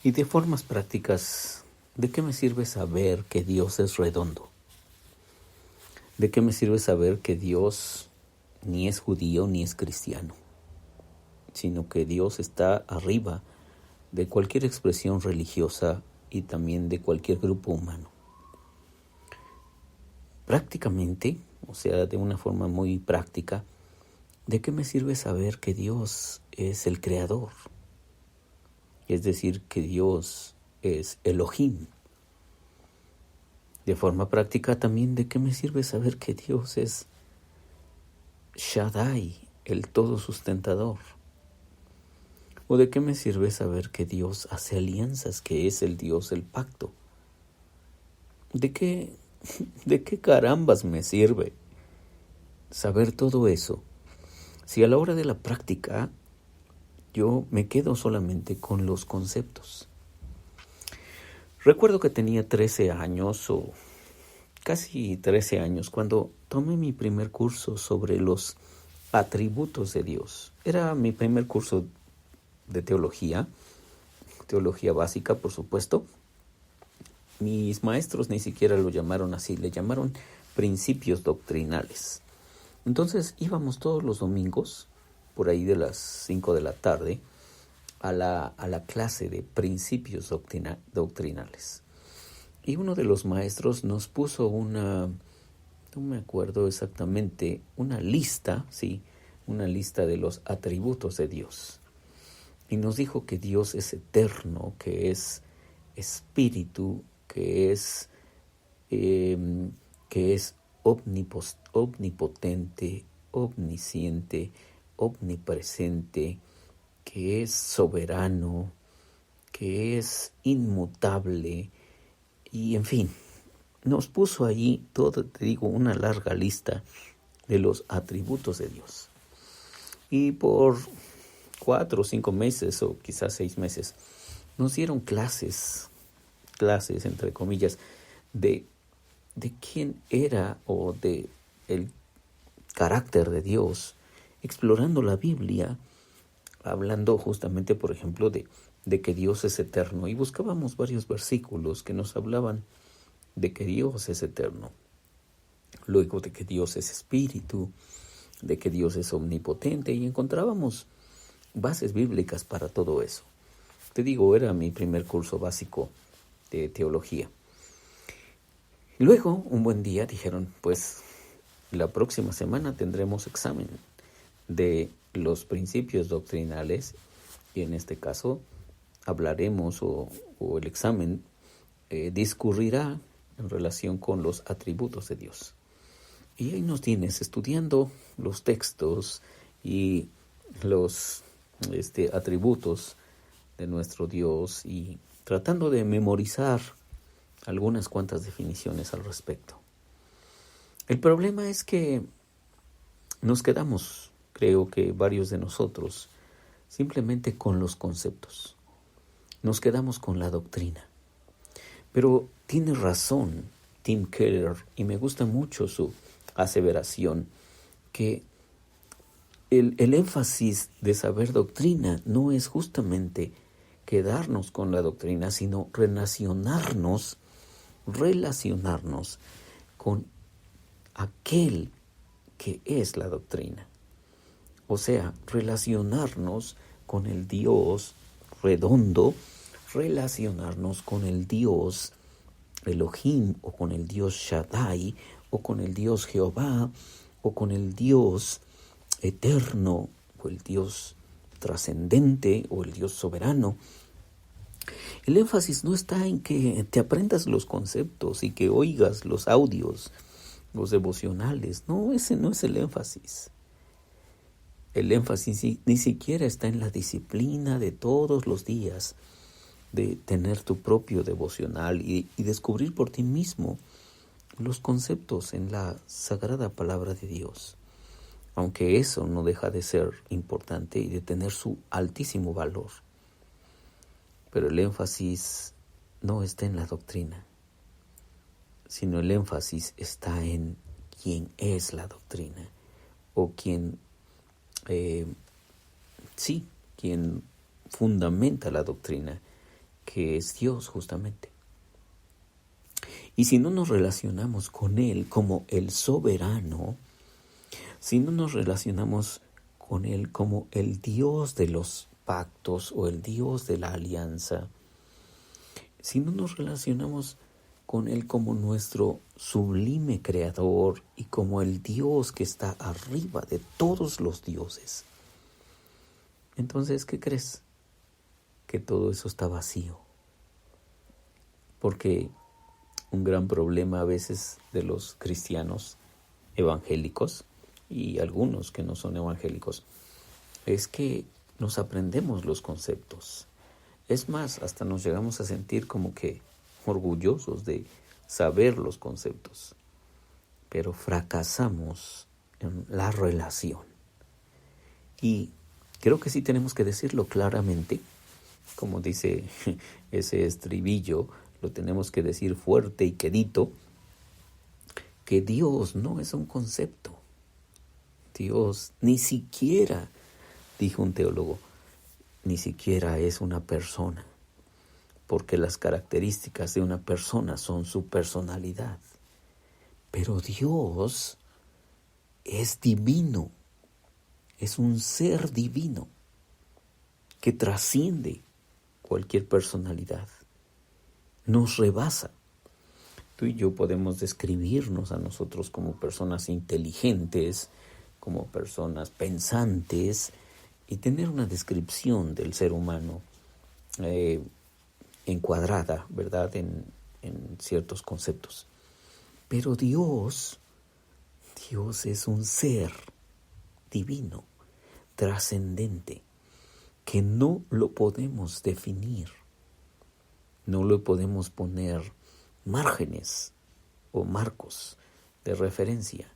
Y de formas prácticas, ¿de qué me sirve saber que Dios es redondo? ¿De qué me sirve saber que Dios ni es judío ni es cristiano, sino que Dios está arriba de cualquier expresión religiosa y también de cualquier grupo humano? Prácticamente, o sea, de una forma muy práctica, ¿de qué me sirve saber que Dios es el creador? Es decir, que Dios es Elohim. De forma práctica también, ¿de qué me sirve saber que Dios es Shaddai, el todo sustentador? ¿O de qué me sirve saber que Dios hace alianzas, que es el Dios del pacto? ¿De qué carambas me sirve saber todo eso si a la hora de la práctica yo me quedo solamente con los conceptos? Recuerdo que tenía 13 años o casi 13 años cuando tomé mi primer curso sobre los atributos de Dios. Era mi primer curso de teología básica, por supuesto. Mis maestros ni siquiera lo llamaron así, le llamaron principios doctrinales. Entonces íbamos todos los domingos, por ahí de las 5 de la tarde, a la clase de principios doctrinales. Y uno de los maestros nos puso no me acuerdo exactamente, una lista de los atributos de Dios. Y nos dijo que Dios es eterno, que es espíritu, que es omnipotente, omnisciente, omnipresente, que es soberano, que es inmutable, y en fin, nos puso allí una larga lista de los atributos de Dios. Y por 4 o 5 meses, o quizás 6 meses, nos dieron clases entre comillas, de quién era o de el carácter de Dios, explorando la Biblia, hablando justamente, por ejemplo, de que Dios es eterno. Y buscábamos varios versículos que nos hablaban de que Dios es eterno. Luego de que Dios es espíritu, de que Dios es omnipotente, y encontrábamos bases bíblicas para todo eso. Te digo, era mi primer curso básico de teología. Luego, un buen día, dijeron, pues la próxima semana tendremos examen de los principios doctrinales, y en este caso hablaremos o el examen discurrirá en relación con los atributos de Dios. Y ahí nos tienes estudiando los textos y los atributos de nuestro Dios y tratando de memorizar algunas cuantas definiciones al respecto. El problema es que nos quedamos, creo que varios de nosotros, simplemente con los conceptos. Nos quedamos con la doctrina. Pero tiene razón Tim Keller, y me gusta mucho su aseveración, que el énfasis de saber doctrina no es justamente quedarnos con la doctrina, sino relacionarnos con aquel que es la doctrina. O sea, relacionarnos con el Dios redondo, relacionarnos con el Dios Elohim, o con el Dios Shaddai, o con el Dios Jehová, o con el Dios eterno, o el Dios trascendente, o el Dios soberano. El énfasis no está en que te aprendas los conceptos y que oigas los audios, los devocionales. No, ese no es el énfasis. El énfasis ni siquiera está en la disciplina de todos los días, de tener tu propio devocional y descubrir por ti mismo los conceptos en la sagrada palabra de Dios. Aunque eso no deja de ser importante y de tener su altísimo valor. Pero el énfasis no está en la doctrina, sino el énfasis está en quién es la doctrina, o quien fundamenta la doctrina, que es Dios justamente. Y si no nos relacionamos con Él como el soberano, si no nos relacionamos con Él como el Dios de los pactos o el Dios de la alianza, si no nos relacionamos con Él como nuestro sublime creador y como el Dios que está arriba de todos los dioses, entonces, ¿qué crees? Que todo eso está vacío. Porque un gran problema a veces de los cristianos evangélicos y algunos que no son evangélicos es que nos aprendemos los conceptos. Es más, hasta nos llegamos a sentir como que orgullosos de saber los conceptos, pero fracasamos en la relación. Y creo que sí tenemos que decirlo claramente, como dice ese estribillo, lo tenemos que decir fuerte y quedito, que Dios no es un concepto. Dios ni siquiera, dijo un teólogo, ni siquiera es una persona, porque las características de una persona son su personalidad. Pero Dios es divino, es un ser divino que trasciende cualquier personalidad, nos rebasa. Tú y yo podemos describirnos a nosotros como personas inteligentes, como personas pensantes, y tener una descripción del ser humano encuadrada, ¿verdad?, en ciertos conceptos. Pero Dios es un ser divino, trascendente, que no lo podemos definir, no le podemos poner márgenes o marcos de referencia,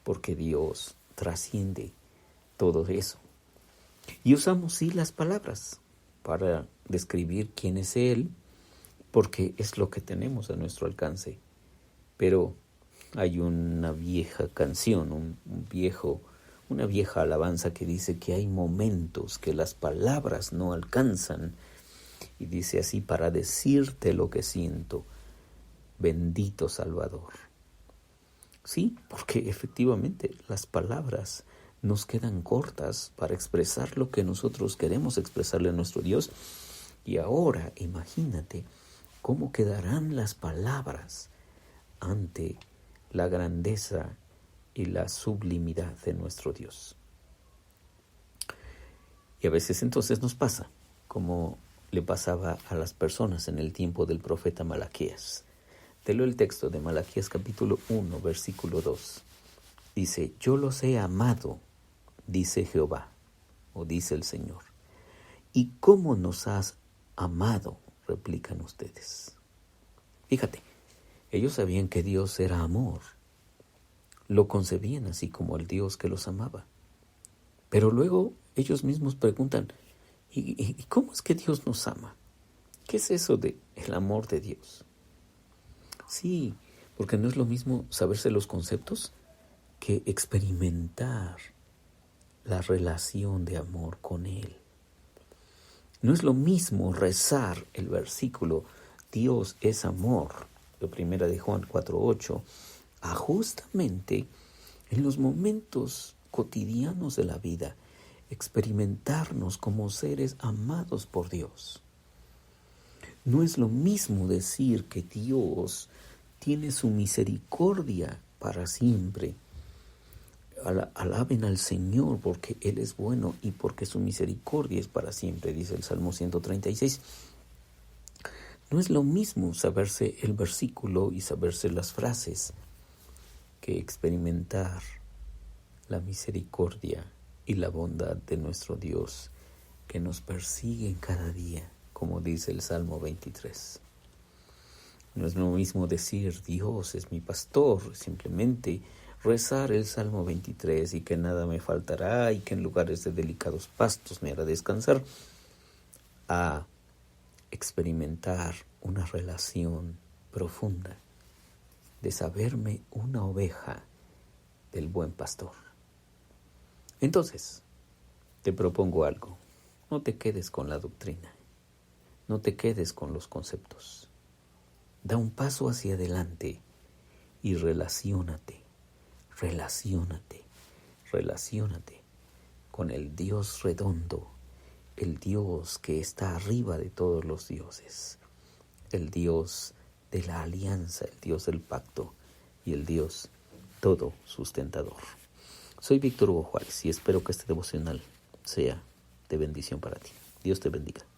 porque Dios trasciende todo eso. Y usamos sí las palabras para describir quién es Él, porque es lo que tenemos a nuestro alcance. Pero hay una vieja canción, una vieja alabanza que dice que hay momentos que las palabras no alcanzan, y dice así: para decirte lo que siento, bendito Salvador. Sí, porque efectivamente las palabras nos quedan cortas para expresar lo que nosotros queremos expresarle a nuestro Dios. Y ahora imagínate cómo quedarán las palabras ante la grandeza y la sublimidad de nuestro Dios. Y a veces entonces nos pasa, como le pasaba a las personas en el tiempo del profeta Malaquías. Te leo el texto de Malaquías capítulo 1, versículo 2. Dice: yo los he amado, dice Jehová, o dice el Señor. ¿Y cómo nos has amado?, replican ustedes. Fíjate, ellos sabían que Dios era amor. Lo concebían así como el Dios que los amaba. Pero luego ellos mismos preguntan: ¿y cómo es que Dios nos ama? ¿Qué es eso de el amor de Dios? Sí, porque no es lo mismo saberse los conceptos que experimentar la relación de amor con Él. No es lo mismo rezar el versículo Dios es amor, de 1 de Juan 4:8, a justamente en los momentos cotidianos de la vida experimentarnos como seres amados por Dios. No es lo mismo decir que Dios tiene su misericordia para siempre. Alaben al Señor porque Él es bueno y porque su misericordia es para siempre, dice el Salmo 136. No es lo mismo saberse el versículo y saberse las frases que experimentar la misericordia y la bondad de nuestro Dios que nos persiguen cada día, como dice el Salmo 23. No es lo mismo decir Dios es mi pastor, simplemente rezar el Salmo 23 y que nada me faltará y que en lugares de delicados pastos me hará descansar, a experimentar una relación profunda de saberme una oveja del buen pastor. Entonces, te propongo algo: no te quedes con la doctrina, No te quedes con los conceptos. Da un paso hacia adelante y relaciónate con el Dios redondo, el Dios que está arriba de todos los dioses, el Dios de la alianza, el Dios del pacto y el Dios todo sustentador. Soy Víctor Hugo Juárez y espero que este devocional sea de bendición para ti. Dios te bendiga.